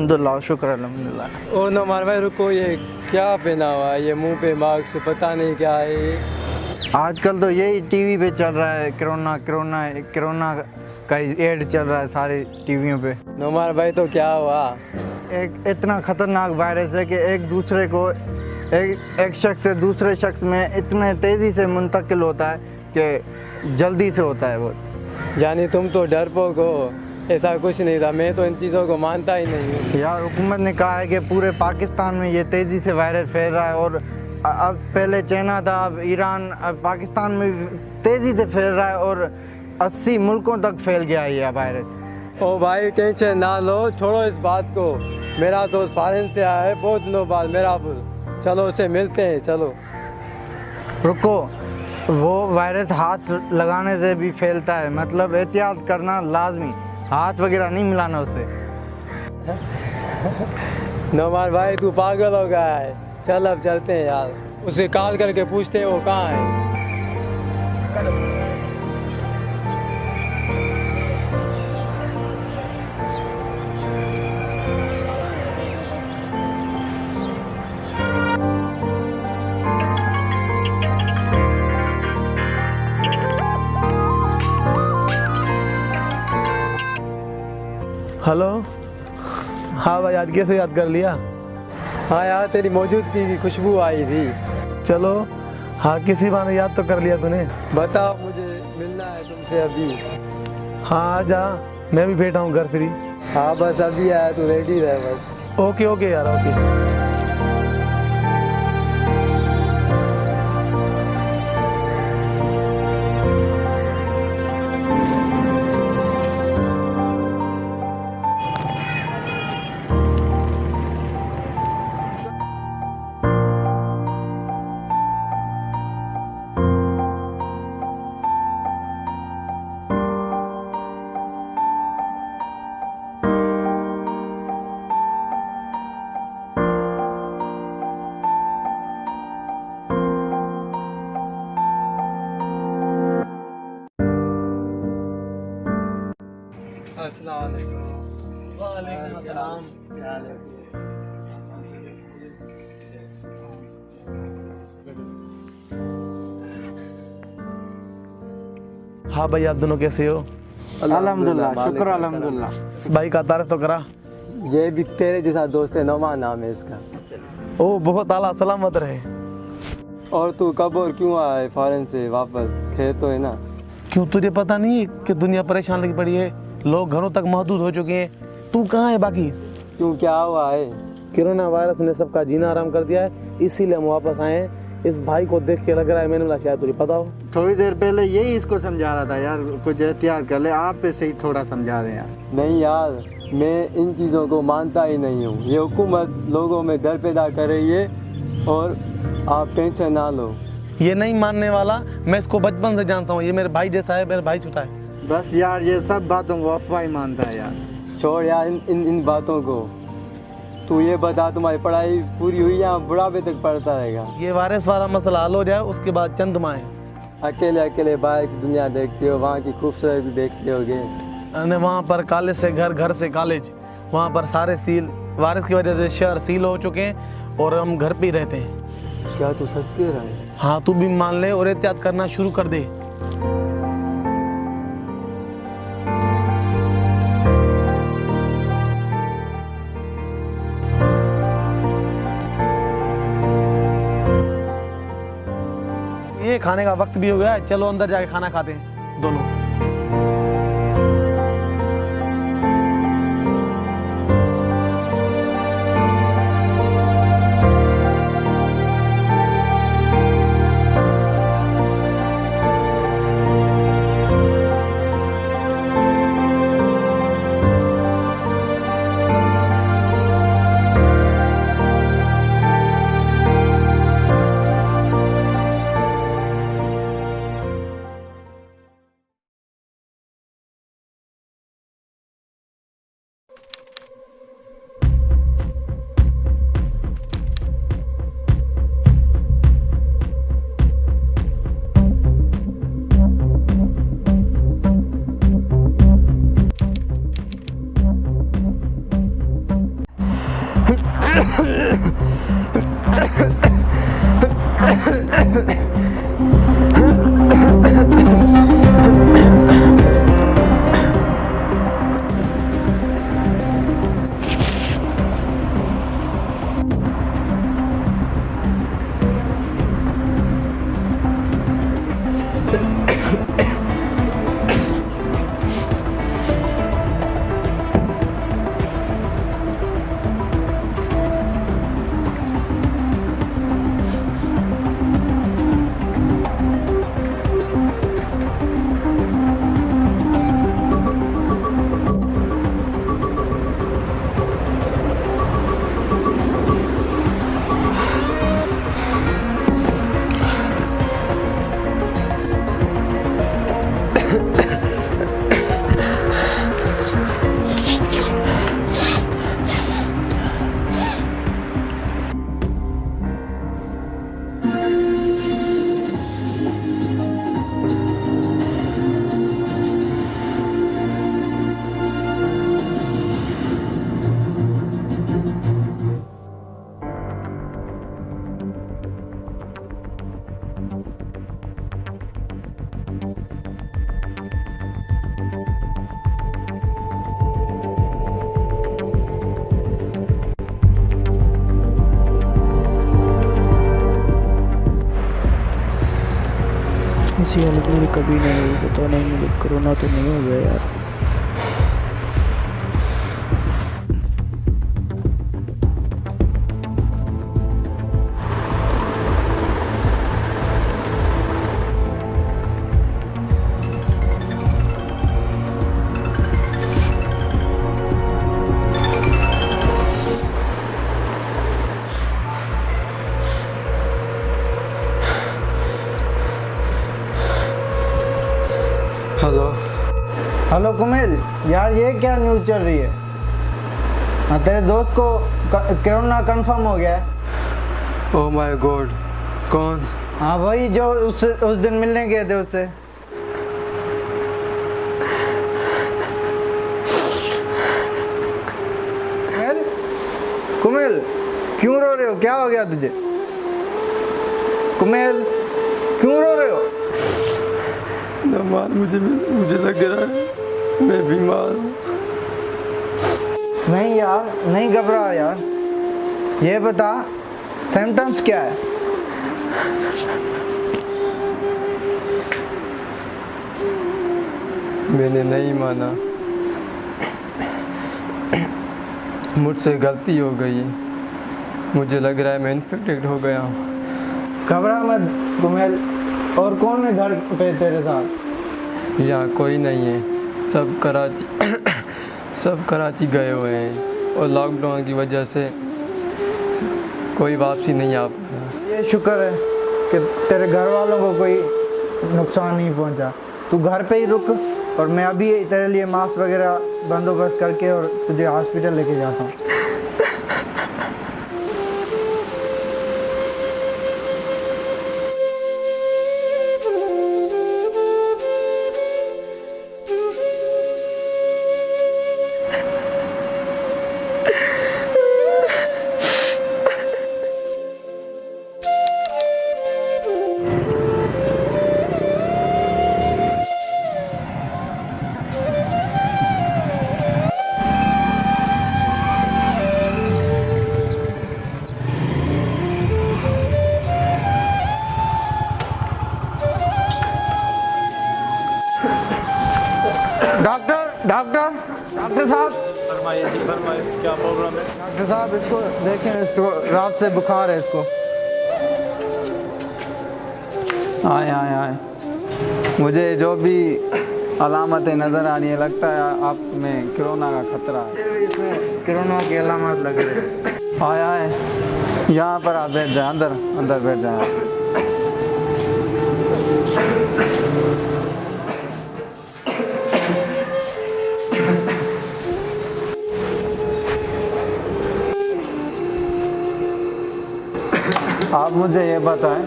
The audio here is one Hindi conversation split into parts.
अल्हम्दुलिल्लाह, शुक्र अल्हम्दुलिल्लाह। ओ नौमान भाई रुको, ये क्या पहना हुआ है? ये मुंह पे मास्क, पता नहीं क्या है ये। आजकल तो यही टीवी पे चल रहा है, कोरोना कोरोना कोरोना का एड चल रहा है सारी टीवियों पे। नौमान भाई तो क्या हुआ? एक इतना ख़तरनाक वायरस है कि एक दूसरे को एक शख्स से दूसरे शख्स में इतने तेज़ी से मुंतकिल होता है कि जल्दी से होता है बहुत। जानी तुम तो डरपोक हो, ऐसा कुछ नहीं था, मैं तो इन चीज़ों को मानता ही नहीं हूँ। यार हुकूमत ने कहा है कि पूरे पाकिस्तान में ये तेज़ी से वायरस फैल रहा है और अब पहले चाइना था, अब ईरान, अब पाकिस्तान में तेज़ी से फैल रहा है और 80 मुल्कों तक फैल गया है ये वायरस। ओ भाई टेंशन ना लो, छोड़ो इस बात को। मेरा दोस्त फॉरेन से आया है बहुत दिनों बाद मेरा पुल, चलो उसे मिलते हैं, चलो। रुको, वो वायरस हाथ लगाने से भी फैलता है, मतलब एहतियात करना लाजमी, हाथ वगैरह नहीं मिलाना उसे। नौमान भाई तू पागल हो गया है, चल अब चलते हैं यार, उसे कॉल करके पूछते हैं वो कहाँ है। हेलो। हाँ भाई, आज कैसे याद कर लिया? हाँ यार, तेरी मौजूदगी की खुशबू आई थी। चलो, हाँ किसी बहाने याद तो कर लिया तूने। बताओ, मुझे मिलना है तुमसे अभी। हाँ आ जा, मैं भी बैठा हूँ घर फ्री। हाँ बस अभी आया, तू रेडी रह बस। ओके ओके यार, ओके। अस्सलाम वालेकुम। वालेकुम अस्सलाम। क्या हाल है? हाँ भाई, आप दोनों कैसे हो? अल्हम्दुलिल्लाह, शुक्र अल्हम्दुलिल्लाह। इस भाई का तारीफ तो करा। ये भी तेरे जैसा दोस्त है, नौमान नाम है इसका। ओ बहुत आला, सलामत रहे। और तू कब और क्यों आया है फॉरेन से वापस? खैर तो है ना? क्यों तुझे पता नहीं है कि दुनिया परेशान लगी पड़ी है, लोग घरों तक महदूद हो चुके हैं। तू कहाँ है बाकी? क्यों, क्या हुआ है? कोरोना वायरस ने सबका जीना आराम कर दिया है, इसीलिए हम वापस आए हैं। इस भाई को देख के लग रहा है, मैंने बोला शायद तुझे पता हो। थोड़ी देर पहले यही इसको समझा रहा था यार, कुछ एहतियात कर ले, आप पे से ही थोड़ा समझा दें यार। नहीं यार, मैं इन चीज़ों को मानता ही नहीं हूँ। ये हुकूमत लोगों में डर पैदा कर रही है और आप टेंशन ना लो। ये नहीं मानने वाला, मैं इसको बचपन से जानता हूँ, ये मेरे भाई जैसा है, मेरे भाई छोटा है। बस यार ये सब बातों को अफवाह ही मानता है यार। छोड़ यार इन बातों को। तू ये बता, तुम्हारी पढ़ाई पूरी हुई या बुढ़ापे तक पढ़ता रहेगा? ये वायरस वाला मसला हल हो जाए, उसके बाद चंद माह है। अकेले अकेले बाहर की दुनिया देखते हो, वहाँ की खूबसूरती देखते होगे। अने वहाँ पर कॉलेज से घर, घर से कॉलेज, वहाँ पर सारे सील, वायरस की वजह से शहर सील हो चुके हैं और हम घर पे ही रहते हैं। क्या तू सच कह रहा है? हाँ तू भी मान ले और एहतियात करना शुरू कर दे। ये खाने का वक्त भी हो गया है, चलो अंदर जाके खाना खाते हैं दोनों। ऐसी हालत मेरी कभी नहीं हुई, पता नहीं मुझे कोरोना तो नहीं हो गया यार। हेलो। हेलो कुमेल, यार ये क्या न्यूज़ चल रही है? हाँ, तेरे दोस्त को कोरोना कंफर्म हो गया है। ओह माय गॉड, कौन? हाँ, वही जो उस दिन मिलने गए थे उससे। कुमेल, कुमेल, क्यों रो रहे हो? क्या हो गया तुझे? कुमेल, क्यों रो रहे हो? नमाज मुझे लग रहा है मैं बीमार हूँ। नहीं यार, नहीं घबरा यार। ये बता सिम्टम्स क्या है? मैंने नहीं माना, मुझसे गलती हो गई। मुझे लग रहा है मैं इन्फेक्टेड हो गया हूँ। घबरा मत कुमेल। और कौन है घर पे तेरे साथ? यहाँ कोई नहीं है, सब कराची गए हुए हैं और लॉकडाउन की वजह से कोई वापसी नहीं आ पाया। ये शुक्र है कि तेरे घर वालों को कोई नुकसान नहीं पहुंचा। तू घर पे ही रुक और मैं अभी तेरे लिए मास्क वगैरह बंदोबस्त करके और तुझे हॉस्पिटल लेके जाता हूँ। डॉक्टर साहब, फरमाइए जी, फरमाइए, क्या प्रॉब्लम है? डॉक्टर साहब इसको देखें, इसको रात से बुखार है इसको। आए मुझे जो भी अलामतें नज़र आ रही है, लगता है आप में कोरोना का खतरा है। इसमें कोरोना की अलामत लग रही है। आए यहाँ पर आप बैठ जाए, अंदर बैठ जाए। आप मुझे ये बताएं,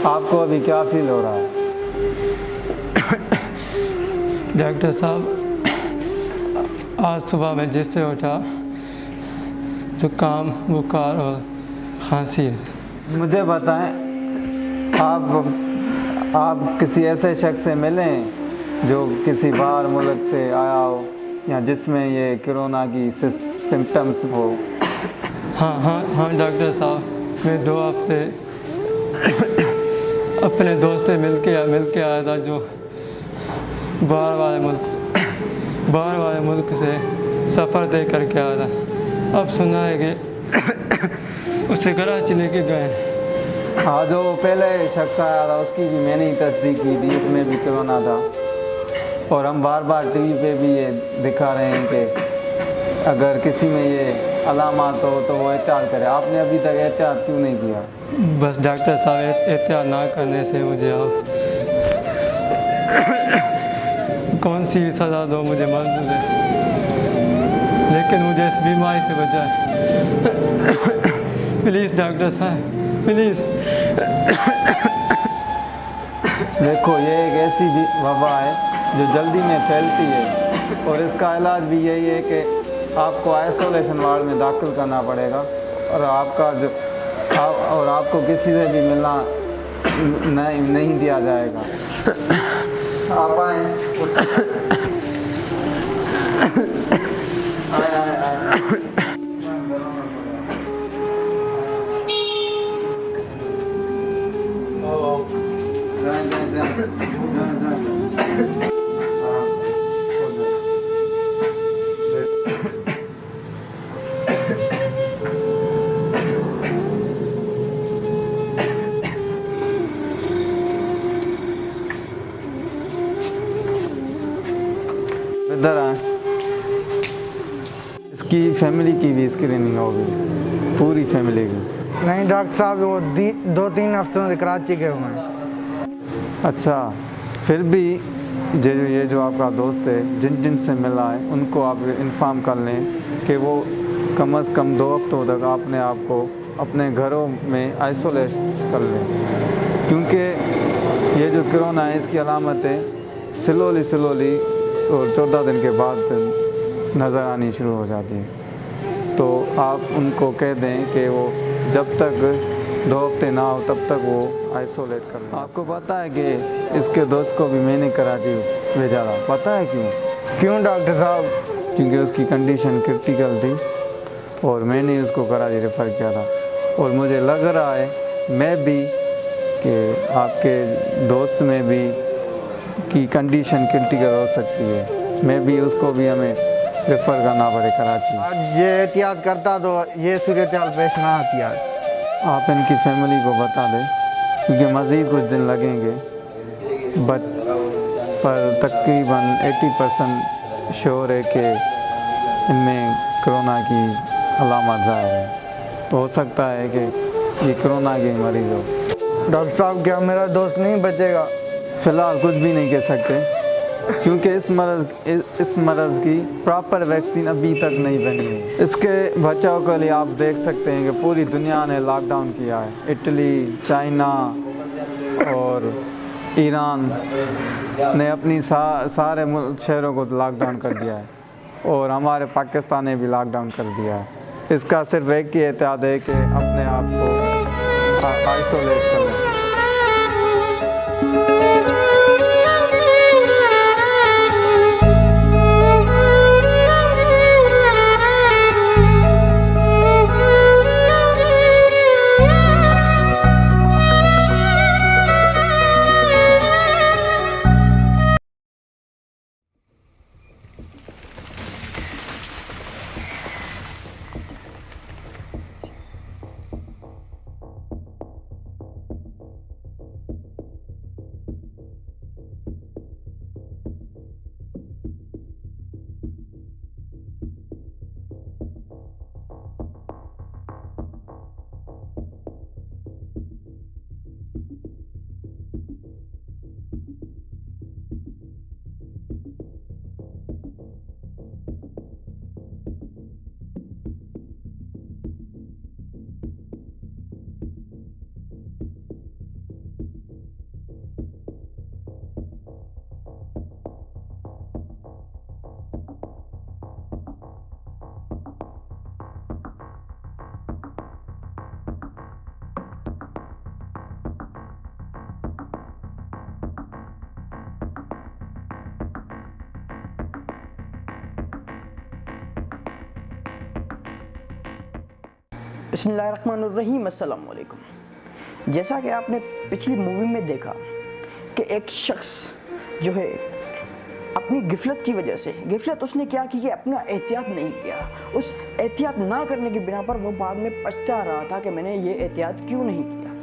आपको अभी क्या फील हो रहा है? डॉक्टर साहब, आज सुबह मैं जिससे उठा जुकाम, बुखार और खांसी है। मुझे बताएं, आप किसी ऐसे शख्स से मिलें जो किसी बाहर मुल्क से आया हो या जिसमें ये कोरोना की सिम्टम्स हो। हाँ डॉक्टर साहब, मैं 2 हफ्ते अपने दोस्त से मिल के आया था जो बाहर वाले मुल्क से सफ़र तय करके आया था। अब सुना है कि उसे कराची लेके गए। हाँ, जो पहले शख्स आया था उसकी भी मैंने ही तस्दीक की थी, उसमें भी कोरोना था। और हम बार बार टीवी पे भी ये दिखा रहे हैं कि अगर किसी में ये अलामात हो तो वो एहतियात करे। आपने अभी तक एहतियात क्यों नहीं किया? बस डॉक्टर साहब, एहतियात ना करने से मुझे आप कौन सी सज़ा दो मुझे मंजूर है, लेकिन मुझे इस बीमारी से बचाए। प्लीज़ डॉक्टर साहब, प्लीज़। देखो, ये एक ऐसी वबा है जो जल्दी में फैलती है और इसका इलाज भी यही है कि आपको आइसोलेशन वार्ड में दाखिल करना पड़ेगा और आपको किसी से भी मिलना नहीं दिया जाएगा। आप आए। इधर आए। इसकी फैमिली की भी स्क्रीनिंग होगी, पूरी फैमिली की। नहीं डॉक्टर साहब, वो 2-3 हफ्तों से कराची गए हुए हैं। अच्छा, फिर भी ये जो आपका दोस्त है, जिन से मिला है, उनको आप इन्फॉर्म कर लें कि वो कम से कम 2 हफ्तों तक अपने आप को अपने घरों में आइसोलेट कर लें, क्योंकि ये जो कोरोना है इसकी अलामतें स्लोली और 14 दिन के बाद नज़र आनी शुरू हो जाती है। तो आप उनको कह दें कि वो जब तक 2 हफ्ते ना हो तब तक वो आइसोलेट कर लें। आपको पता है कि इसके दोस्त को भी मैंने कराची भेजा था, पता है क्यों डॉक्टर साहब? क्योंकि उसकी कंडीशन क्रिटिकल थी और मैंने उसको कराची रेफ़र किया था। और मुझे लग रहा है मैं भी कि आपके दोस्त में भी की कंडीशन क्रिटिकल हो सकती है, मैं भी उसको भी हमें रेफ़र करना पड़े कराची। ये एहतियात करता तो ये सूरत हाल पेश ना आती आज। आप इनकी फैमिली को बता दें, क्योंकि मज़ीद कुछ दिन लगेंगे, पर तकरीबन 80% श्योर है कि इनमें कोरोना की अलामत ज़ाहिर है। तो हो सकता है कि ये कोरोना के मरीज़ हो। डॉक्टर साहब, क्या मेरा दोस्त नहीं बचेगा? फ़िलहाल कुछ भी नहीं कह सकते, क्योंकि इस मरज़ की प्रॉपर वैक्सीन अभी तक नहीं बनी है। इसके बचाव के लिए आप देख सकते हैं कि पूरी दुनिया ने लॉकडाउन किया है। इटली, चाइना और ईरान ने अपनी सारे शहरों को लॉकडाउन कर दिया है और हमारे पाकिस्तान ने भी लॉकडाउन कर दिया है। इसका सिर्फ एक ही एहतियात है कि अपने आप को आइसोलेट करें। बिस्मिल्लाहिर्रहमानिर्रहीम, अस्सलाम वालेकुम। जैसा कि आपने पिछली मूवी में देखा कि एक शख्स जो है अपनी गिफलत की वजह से, गिफलत उसने क्या की कि अपना एहतियात नहीं किया। उस एहतियात ना करने की बिना पर वो बाद में पछता रहा था कि मैंने ये एहतियात क्यों नहीं किया।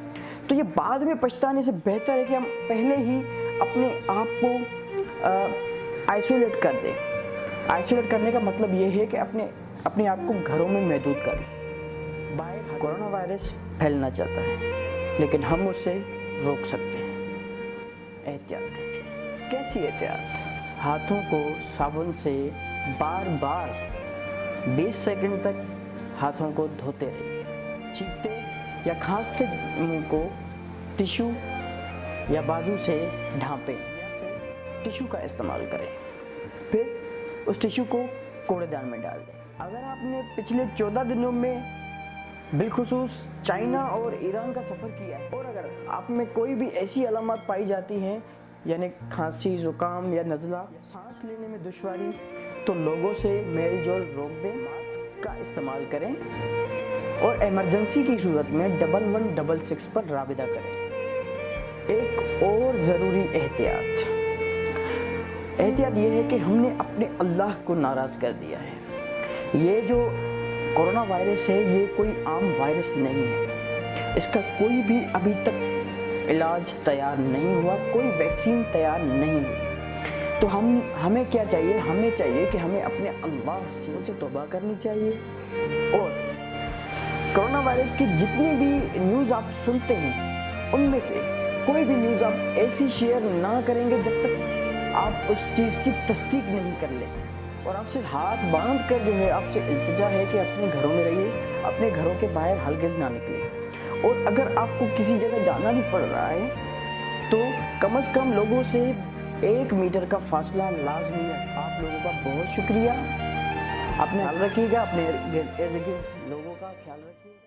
तो ये बाद में पछताने से बेहतर है कि हम पहले ही अपने आप को आइसोलेट कर दें। आइसोलेट करने का मतलब ये है कि अपने आप को घरों में महदूद कर लें। बाहर कोरोना वायरस फैलना चाहता है लेकिन हम उसे रोक सकते हैं एहतियात करके। कैसी एहतियात? हाथों को साबुन से बार बार 20 सेकंड तक हाथों को धोते रहिए। छींकते या खांसते मुंह को टिश्यू या बाजू से ढांपें, टिश्यू का इस्तेमाल करें। फिर उस टिश्यू को कूड़ेदान में डाल दें। अगर आपने पिछले 14 दिनों में बिलखुसूस चाइना और ईरान का सफ़र किया है और अगर आप में कोई भी ऐसी अलामत पाई जाती हैं यानी खांसी, ज़ुकाम या नज़ला, सांस लेने में दुश्वारी, तो लोगों से मेल जोल रोक दें, मास्क का इस्तेमाल करें और इमरजेंसी की सूरत में 1166 पर राबिता करें। एक और ज़रूरी एहतियात ये है कि हमने अपने अल्लाह को नाराज़ कर दिया है। ये जो कोरोना वायरस है ये कोई आम वायरस नहीं है। इसका कोई भी अभी तक इलाज तैयार नहीं हुआ, कोई वैक्सीन तैयार नहीं हुई। तो हमें क्या चाहिए? हमें चाहिए कि हमें अपने अल्लाह से तौबा करनी चाहिए और कोरोना वायरस की जितनी भी न्यूज़ आप सुनते हैं उनमें से कोई भी न्यूज़ आप ऐसी शेयर ना करेंगे जब तक आप उस चीज़ की तस्दीक नहीं कर लेते। और आपसे हाथ बांध कर जो है आपसे इल्तिजा है कि अपने घरों में रहिए, अपने घरों के बाहर हरगिज़ ना निकले। और अगर आपको किसी जगह जाना भी पड़ रहा है तो कम से कम लोगों से 1 मीटर का फासला लाजमी है। आप लोगों का बहुत शुक्रिया। अपने ख्याल रखिएगा, अपने इर्द गिर्द लोगों का ख्याल रखिएगा।